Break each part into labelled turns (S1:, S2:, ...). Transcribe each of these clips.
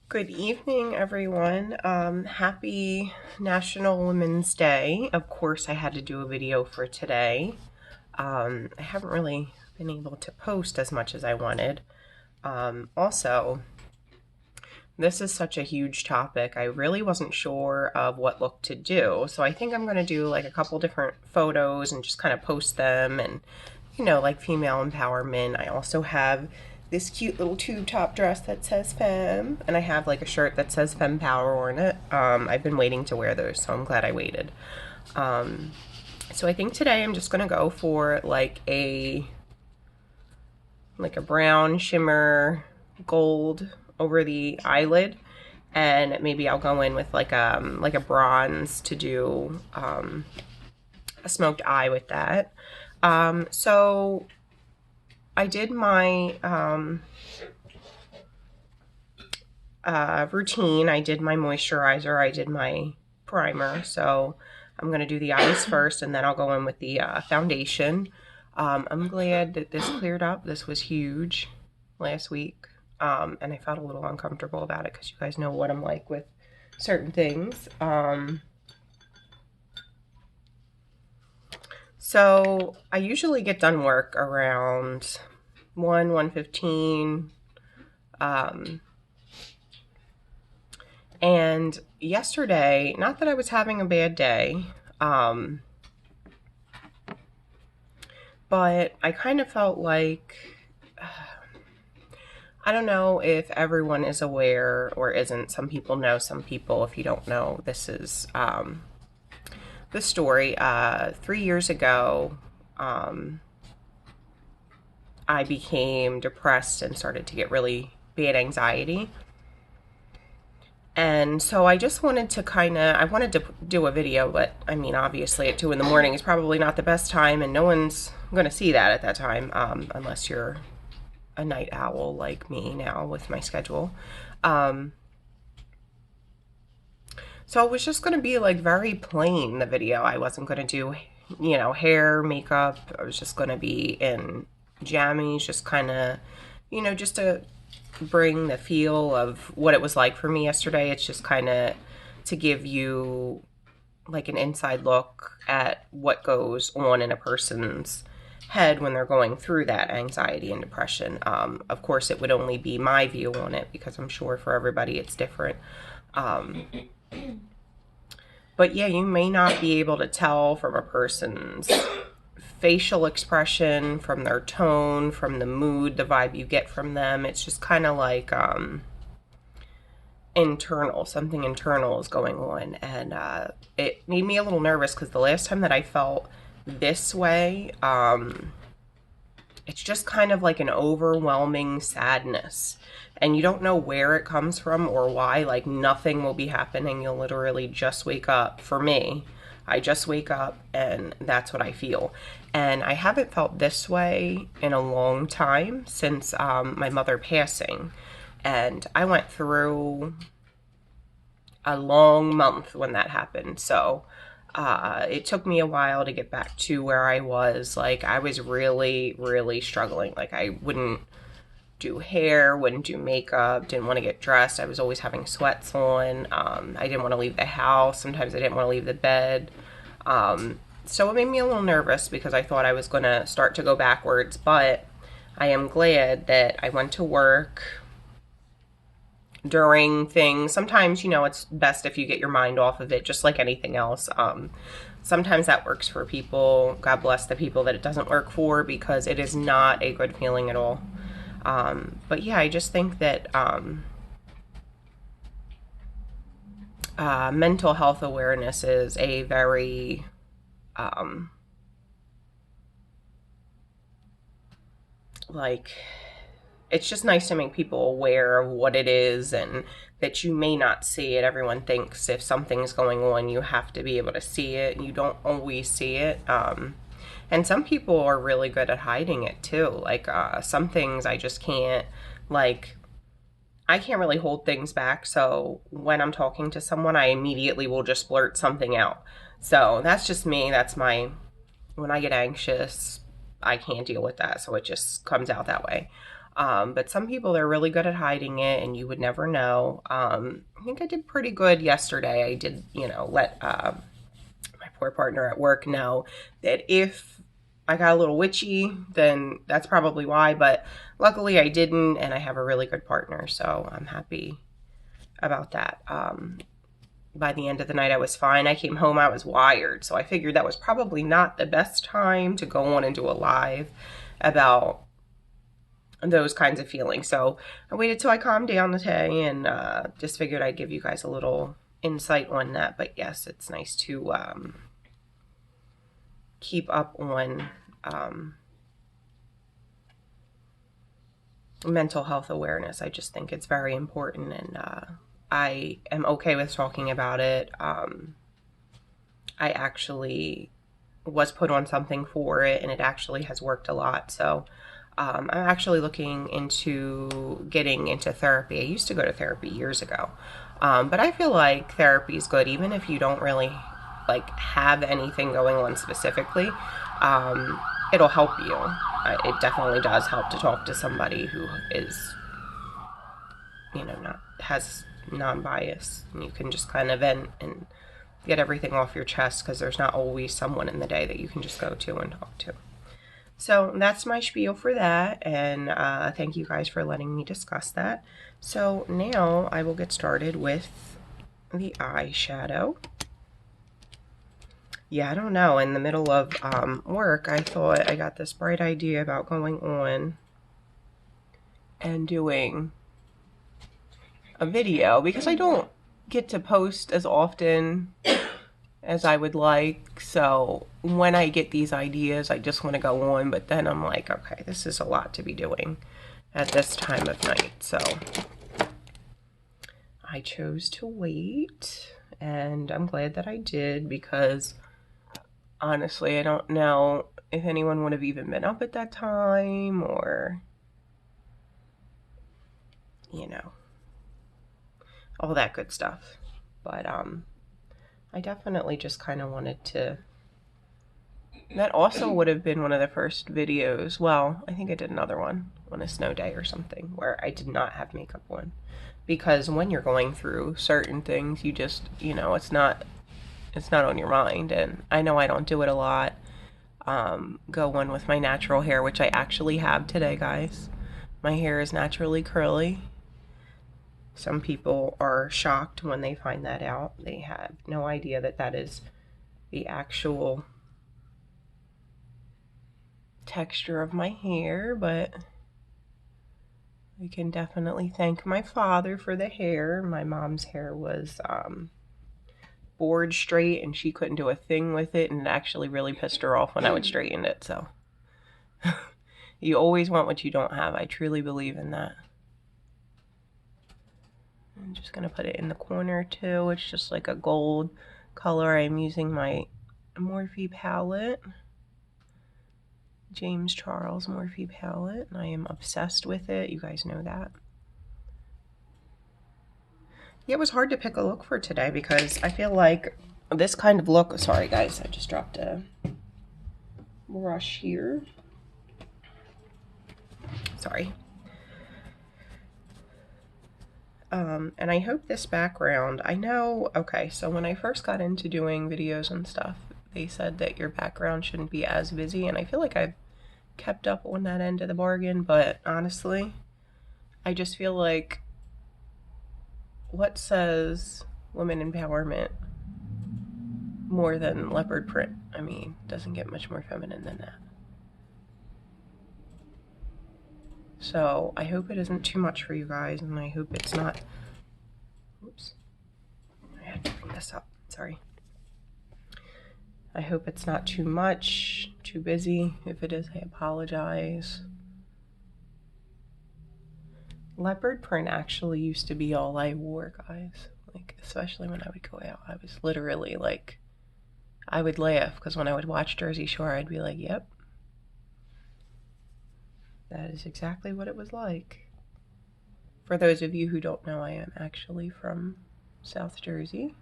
S1: Good evening, everyone. Happy National Women's Day. Of course, I had to do a video for today. I haven't really been able to post as much as I wanted. Also, this is such a huge topic. I really wasn't sure of what look to do. So I think I'm going to do like a couple different photos and just kind of post them and, like female empowerment. I also have this cute little tube top dress that says femme, and I have like a shirt that says femme power on it. I've been waiting to wear those, so I'm glad I waited. So I think today I'm just gonna go for like a brown shimmer gold over the eyelid, and maybe I'll go in with like a bronze to do a smoked eye with that. So I did my routine. I did my moisturizer. I did my primer. So I'm going to do the eyes first, and then I'll go in with the foundation. I'm glad that this cleared up. This was huge last week, and I felt a little uncomfortable about it because you guys know what I'm like with certain things. So I usually get done work around 1:15. And yesterday, not that I was having a bad day, but I kind of felt like, I don't know if everyone is aware or isn't. Some people know, some people, if you don't know, this is the story. 3 years ago, I became depressed and started to get really bad anxiety. And so I just wanted to I wanted to do a video, but I mean, obviously at 2 in the morning is probably not the best time, and no one's going to see that at that time, unless you're a night owl like me now with my schedule. So it was just going to be like very plain, the video. I wasn't going to do, hair, makeup. I was just going to be in jammies, just kind of, just to bring the feel of what it was like for me yesterday. It's just kind of to give you like an inside look at what goes on in a person's head when they're going through that anxiety and depression. Of course, it would only be my view on it because I'm sure for everybody it's different. But yeah, you may not be able to tell from a person's facial expression, from their tone, from the mood, the vibe you get from them. It's just kind of like internal, something internal is going on. And it made me a little nervous because the last time that I felt this way, it's just kind of like an overwhelming sadness. And you don't know where it comes from or why. Like nothing will be happening. You'll literally just wake up. For me, I just wake up and that's what I feel. And I haven't felt this way in a long time since my mother passing. And I went through a long month when that happened. So it took me a while to get back to where I was. Like I was really, really struggling. Like I wouldn't do hair, wouldn't do makeup, didn't want to get dressed. I was always having sweats on. I didn't want to leave the house. Sometimes I didn't want to leave the bed. So it made me a little nervous because I thought I was going to start to go backwards, but I am glad that I went to work during things. Sometimes, it's best if you get your mind off of it, just like anything else. Sometimes that works for people. God bless the people that it doesn't work for, because it is not a good feeling at all. But yeah, I just think that mental health awareness is a very it's just nice to make people aware of what it is, and that you may not see it. Everyone thinks if something's going on, you have to be able to see it. You don't always see it. And some people are really good at hiding it too. Like some things I just can't, like, I can't really hold things back. So when I'm talking to someone, I immediately will just blurt something out. So that's just me. When I get anxious, I can't deal with that. So it just comes out that way. But some people, they're really good at hiding it and you would never know. I think I did pretty good yesterday. I did, let my poor partner at work know that if I got a little witchy, then that's probably why. But luckily I didn't, and I have a really good partner, so I'm happy about that. By the end of the night, I was fine. I came home, I was wired, so I figured that was probably not the best time to go on and do a live about those kinds of feelings. So I waited till I calmed down today and just figured I'd give you guys a little insight on that. But yes, it's nice to keep up on mental health awareness. I just think it's very important, and I am okay with talking about it. I actually was put on something for it, and it actually has worked a lot. So I'm actually looking into getting into therapy. I used to go to therapy years ago, but I feel like therapy is good even if you don't really like have anything going on specifically. It'll help you. It definitely does help to talk to somebody who is, not has non-bias, and you can just kind of vent and get everything off your chest, because there's not always someone in the day that you can just go to and talk to. So that's my spiel for that, and thank you guys for letting me discuss that. So now I will get started with the eyeshadow. Yeah, I don't know. In the middle of work, I thought I got this bright idea about going on and doing a video, because I don't get to post as often as I would like. So when I get these ideas, I just want to go on, but then I'm like, okay, this is a lot to be doing at this time of night. So I chose to wait, and I'm glad that I did, because honestly, I don't know if anyone would have even been up at that time, or, all that good stuff. But I definitely just kind of wanted to. That also would have been one of the first videos. Well, I think I did another one on a snow day or something where I did not have makeup on, because when you're going through certain things, you just, it's not on your mind. And I know I don't do it a lot. Go on with my natural hair, which I actually have today, guys. My hair is naturally curly. Some people are shocked when they find that out. They have no idea that that is the actual texture of my hair, but I can definitely thank my father for the hair. My mom's hair was board straight, and she couldn't do a thing with it, and it actually really pissed her off when I would straighten it. So you always want what you don't have. I truly believe in that. I'm just going to put it in the corner too. It's just like a gold color. I'm using my Morphe palette, James Charles Morphe palette, and I am obsessed with it. You guys know that. Yeah, it was hard to pick a look for today, because I feel like this kind of look, sorry guys, I just dropped a brush here. Sorry. And I hope this background, I know, okay, so when I first got into doing videos and stuff, they said that your background shouldn't be as busy, and I feel like I've kept up on that end of the bargain, but honestly, I just feel like, what says women empowerment more than leopard print? I mean, doesn't get much more feminine than that. So I hope it isn't too much for you guys, and I hope it's not, oops, I had to bring this up, sorry. I hope it's not too much, too busy. If it is, I apologize. Leopard print actually used to be all I wore, guys. Like, especially when I would go out, I was literally like, I would laugh, because when I would watch Jersey Shore, I'd be like, yep, that is exactly what it was like. For those of you who don't know, I am actually from South Jersey.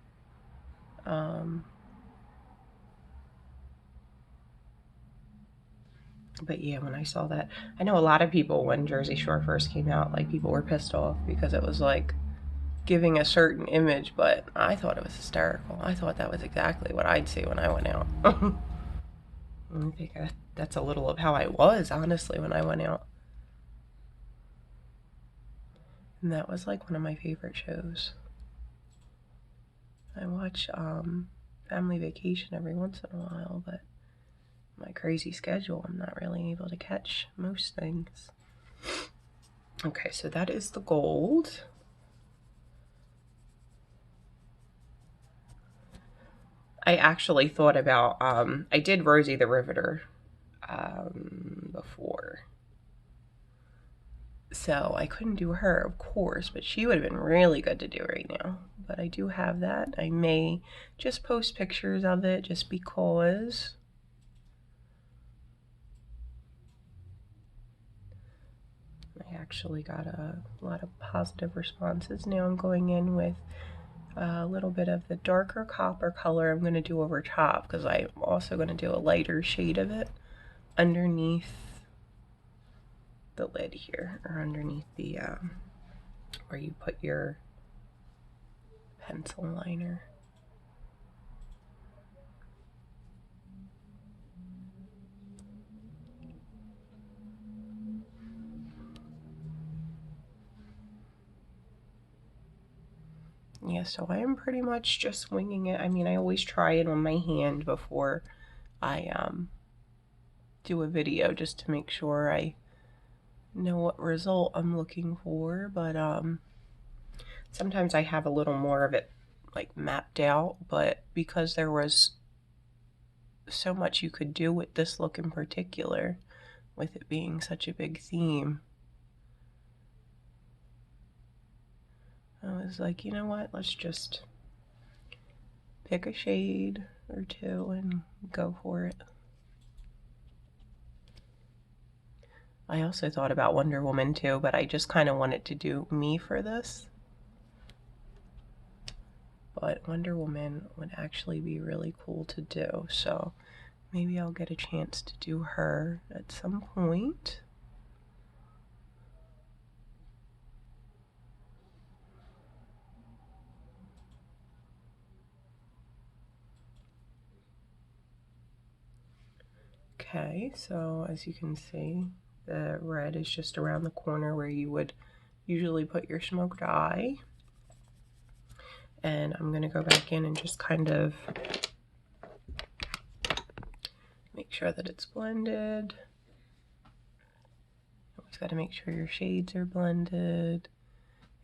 S1: But yeah, when I saw that, I know a lot of people, when Jersey Shore first came out, like, people were pissed off because it was like giving a certain image, but I thought it was hysterical. I thought that was exactly what I'd see when I went out. I think that's a little of how I was, honestly, when I went out. And that was like one of my favorite shows. I watch Family Vacation every once in a while, but my crazy schedule, I'm not really able to catch most things. Okay, so that is the gold. I actually thought about, I did Rosie the Riveter before. So I couldn't do her, of course, but she would have been really good to do right now. But I do have that. I may just post pictures of it just because. I actually got a lot of positive responses. Now I'm going in with a little bit of the darker copper color I'm going to do over top, because I'm also going to do a lighter shade of it underneath the lid here, or underneath the where you put your pencil liner. Yeah, so I am pretty much just winging it. I mean, I always try it on my hand before I do a video, just to make sure I know what result I'm looking for, but sometimes I have a little more of it like mapped out, but because there was so much you could do with this look in particular, with it being such a big theme, I was like, you know what, let's just pick a shade or two and go for it. I also thought about Wonder Woman too, but I just kind of wanted to do me for this. But Wonder Woman would actually be really cool to do, so maybe I'll get a chance to do her at some point. Okay, so as you can see, the red is just around the corner where you would usually put your smoked eye. And I'm going to go back in and just kind of make sure that it's blended. Always got to make sure your shades are blended.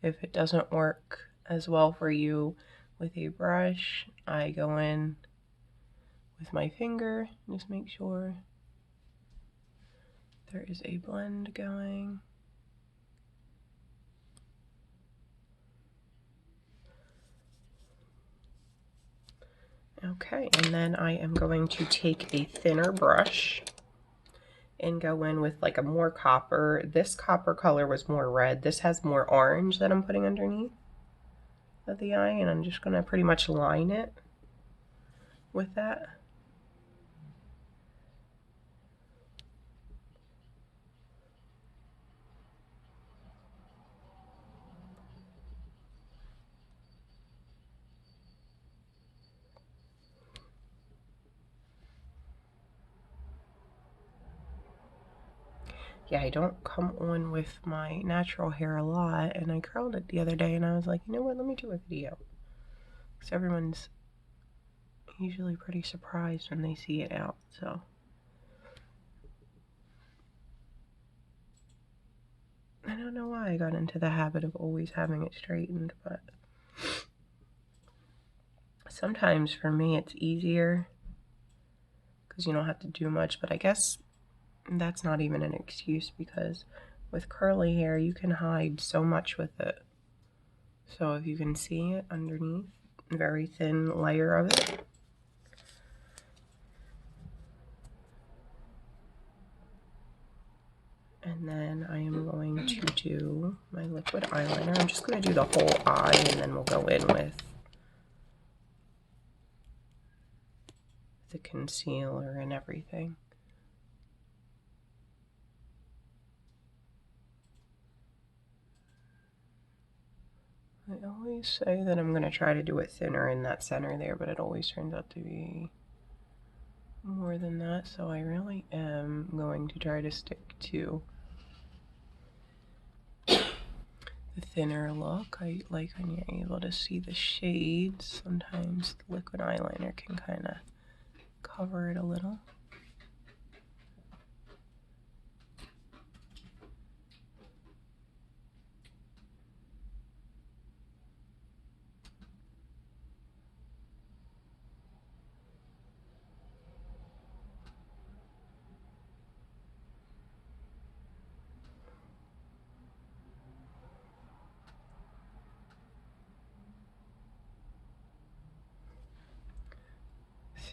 S1: If it doesn't work as well for you with a brush, I go in with my finger, just make sure there is a blend going. Okay, and then I am going to take a thinner brush and go in with like a more copper. This copper color was more red. This has more orange that I'm putting underneath of the eye, and I'm just gonna pretty much line it with that. Yeah, I don't come on with my natural hair a lot, and I curled it the other day, and I was like, you know what, let me do a video. Because everyone's usually pretty surprised when they see it out, so. I don't know why I got into the habit of always having it straightened, but sometimes for me it's easier because you don't have to do much, but I guess that's not even an excuse, because with curly hair you can hide so much with it. So if you can see it underneath, a very thin layer of it. And then I am going to do my liquid eyeliner. I'm just going to do the whole eye, and then we'll go in with the concealer and everything. I always say that I'm going to try to do it thinner in that center there, but it always turns out to be more than that, so I really am going to try to stick to the thinner look. I like when you're able to see the shades. Sometimes the liquid eyeliner can kind of cover it a little.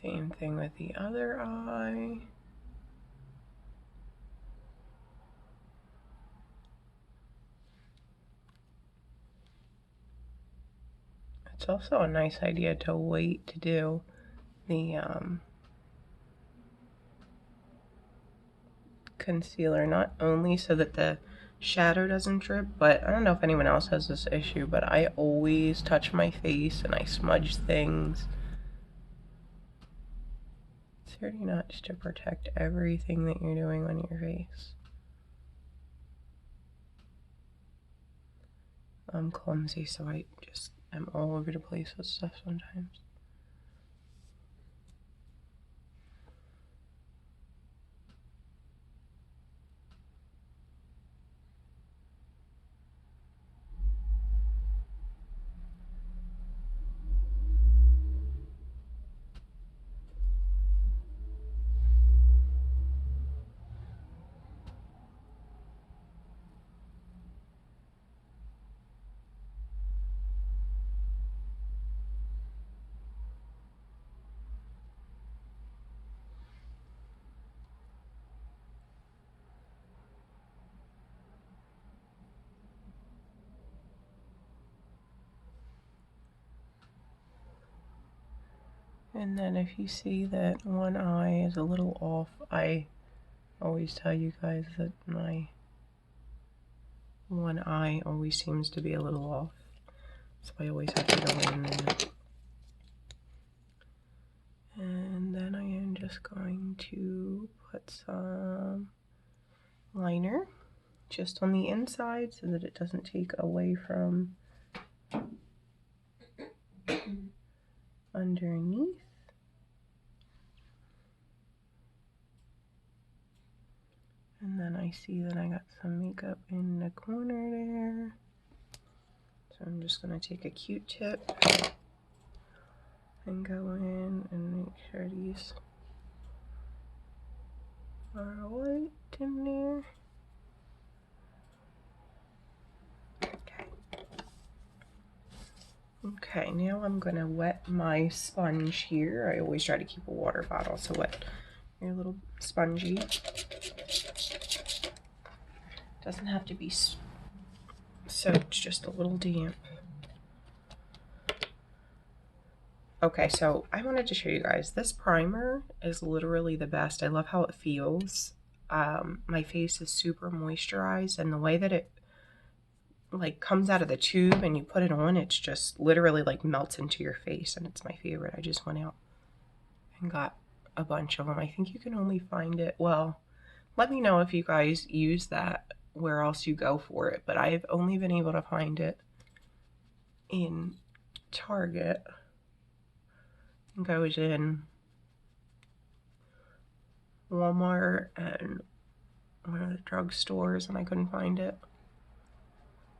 S1: Same thing with the other eye. It's also a nice idea to wait to do the concealer, not only so that the shadow doesn't drip, but I don't know if anyone else has this issue, but I always touch my face and I smudge things. It's pretty much to protect everything that you're doing on your face. I'm clumsy, so I just am all over the place with stuff sometimes. And then if you see that one eye is a little off, I always tell you guys that my one eye always seems to be a little off. So I always have to go in and then I am just going to put some liner just on the inside so that it doesn't take away from underneath. And then I see that I got some makeup in the corner there. So I'm just going to take a Q-tip and go in and make sure these are white in there. Okay, now I'm going to wet my sponge here. I always try to keep a water bottle so wet your little spongy. Doesn't have to be soaked, just a little damp. Okay, so I wanted to show you guys, this primer is literally the best. I love how it feels. My face is super moisturized, and the way that it like comes out of the tube and you put it on, it's just literally like melts into your face, and it's my favorite. I just went out and got a bunch of them. I think you can only find it, well, let me know if you guys use that, where else you go for it, but I've only been able to find it in Target. I think I was in Walmart and one of the drugstores and I couldn't find it.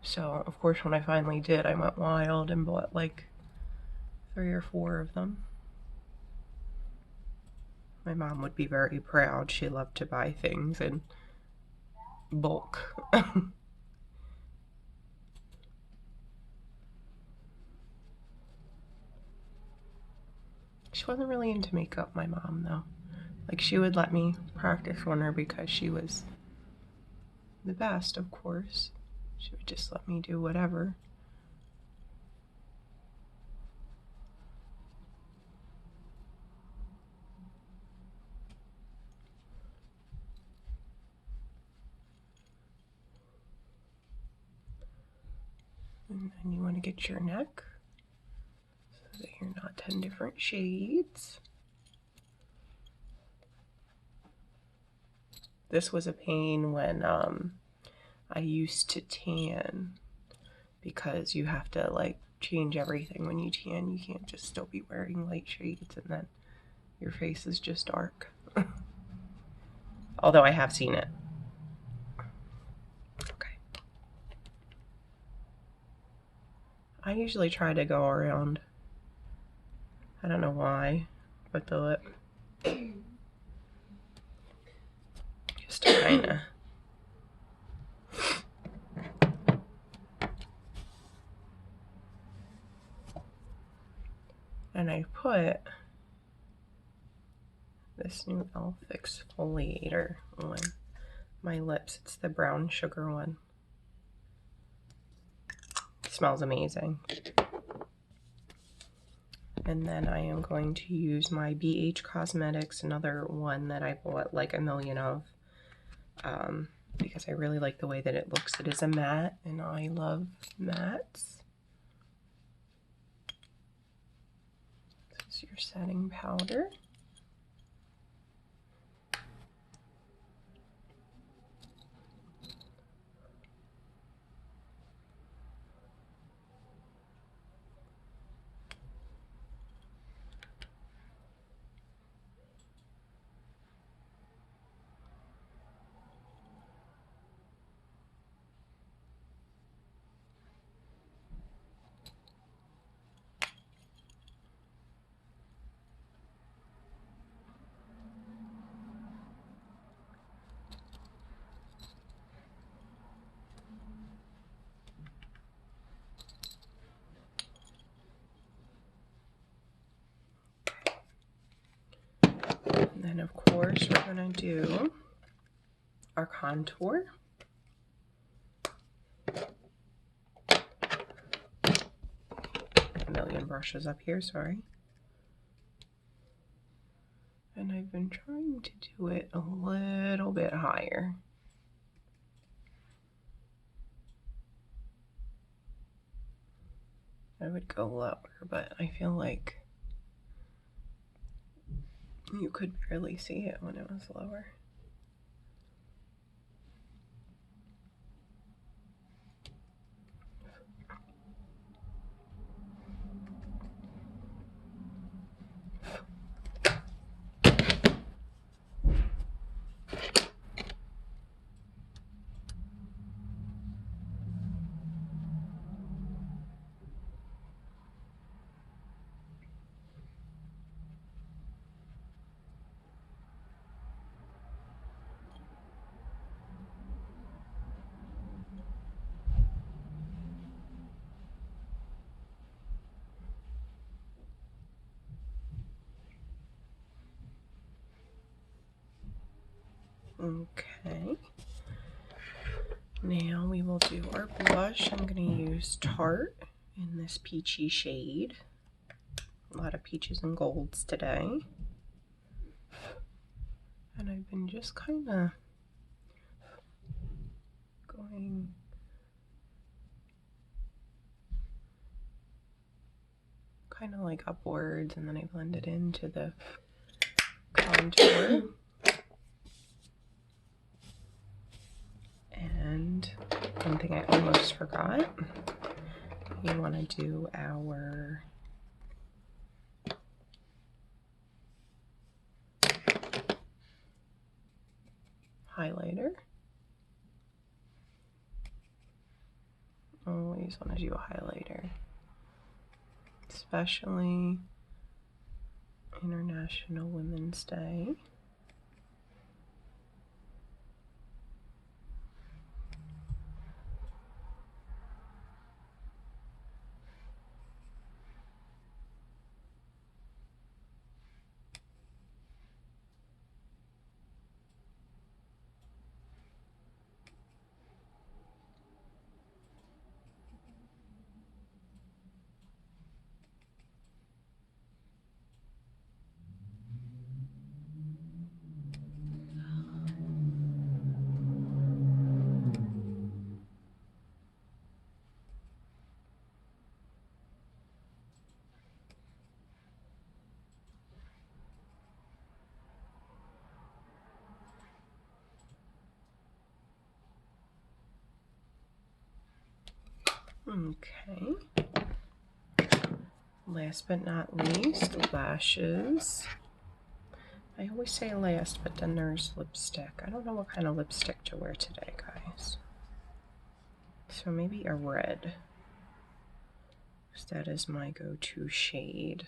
S1: So, of course, when I finally did, I went wild and bought like 3 or 4 of them. My mom would be very proud. She loved to buy things in bulk. She wasn't really into makeup, my mom, though. Like, she would let me practice on her because she was the best, of course. She would just let me do whatever. And then you want to get your neck so that you're not 10 different shades. This was a pain when I used to tan, because you have to like change everything when you tan. You can't just still be wearing light shades and then your face is just dark. Although I have seen it. Okay. I usually try to go around, I don't know why, with the lip. Just to kinda. And I put this new e.l.f. exfoliator on my lips. It's the brown sugar one. It smells amazing. And then I am going to use my BH Cosmetics, another one that I bought like a million of, because I really like the way that it looks. It is a matte, and I love mattes. This is your setting powder. And then of course we're gonna do our contour. A million brushes up here, sorry. And I've been trying to do it a little bit higher. I would go lower, but I feel like you could barely see it when it was lower. Okay. Now we will do our blush. I'm going to use Tarte in this peachy shade. A lot of peaches and golds today. And I've been just kind of going kind of like upwards, and then I blend it into the contour. And one thing I almost forgot, you want to do our highlighter. Always want to do a highlighter, especially International Women's Day. Okay. Last but not least, lashes. I always say last, but then there's lipstick. I don't know what kind of lipstick to wear today, guys. So maybe a red, because that is my go-to shade.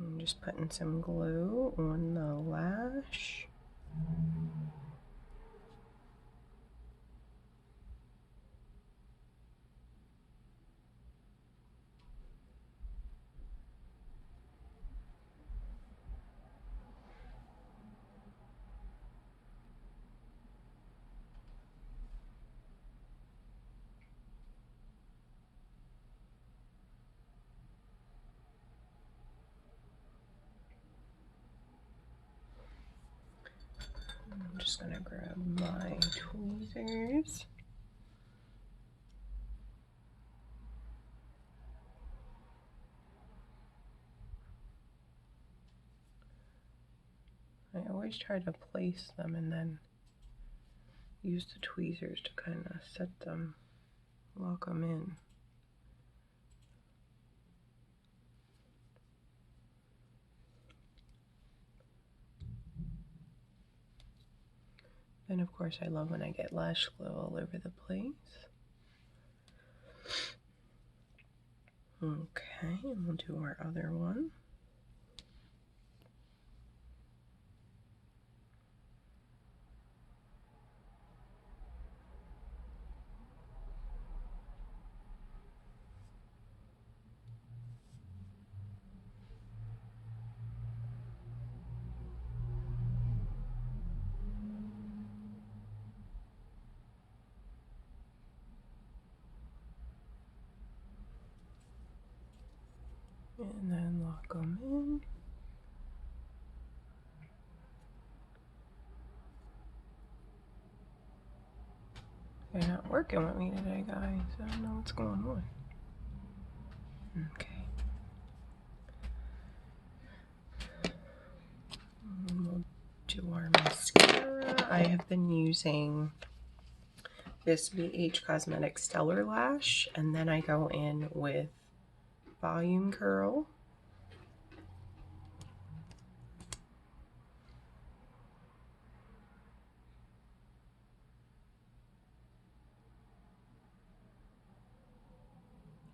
S1: I'm just putting some glue on the lash. I'm just gonna grab my tweezers. I always try to place them and then use the tweezers to kind of set them, lock them in. And of course I love when I get lash glue all over the place. Okay, and we'll do our other one. And then lock them in. They're not working with me today, guys. I don't know what's going on. Okay. And we'll do our mascara. I have been using this BH Cosmetics Stellar Lash, and then I go in with Volume Curl.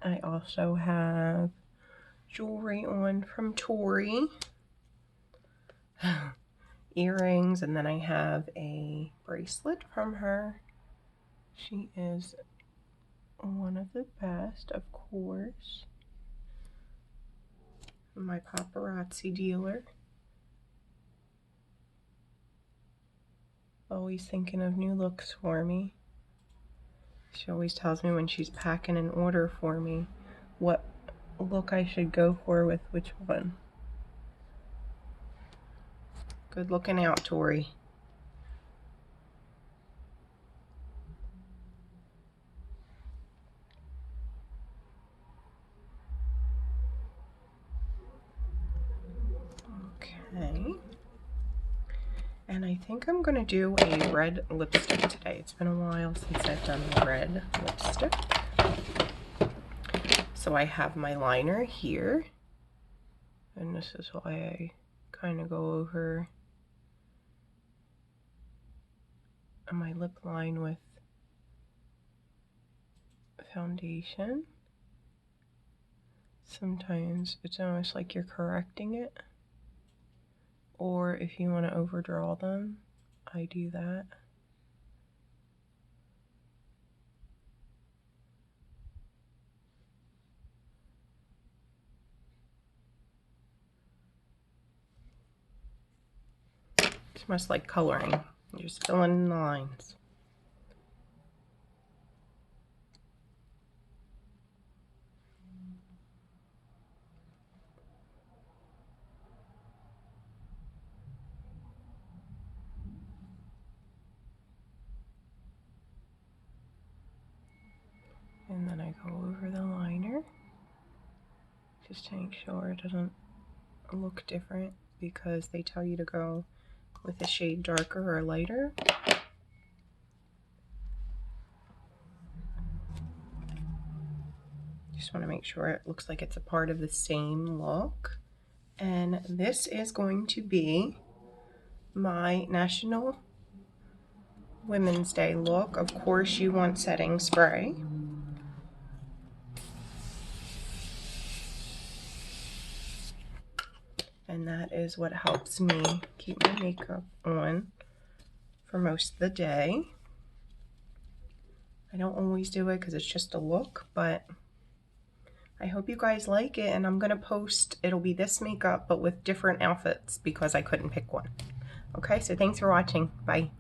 S1: I also have jewelry on from Tori. Earrings, and then I have a bracelet from her. She is one of the best, of course. My paparazzi dealer. Always thinking of new looks for me. She always tells me when she's packing an order for me what look I should go for with which one. Good looking out, Tori. Okay. And I think I'm gonna do a red lipstick today. It's been a while since I've done red lipstick. So I have my liner here. And this is why I kind of go over my lip line with foundation. Sometimes it's almost like you're correcting it. Or if you want to overdraw them, I do that. It's almost like coloring. You're just filling in the lines. And then I go over the liner just to make sure it doesn't look different, because they tell you to go with a shade darker or lighter. Just want to make sure it looks like it's a part of the same look. And this is going to be my National Women's Day look. Of course, you want setting spray. And that is what helps me keep my makeup on for most of the day. I don't always do it because it's just a look, but I hope you guys like it, and I'm gonna post, it'll be this makeup but with different outfits because I couldn't pick one. Okay, so thanks for watching. Bye.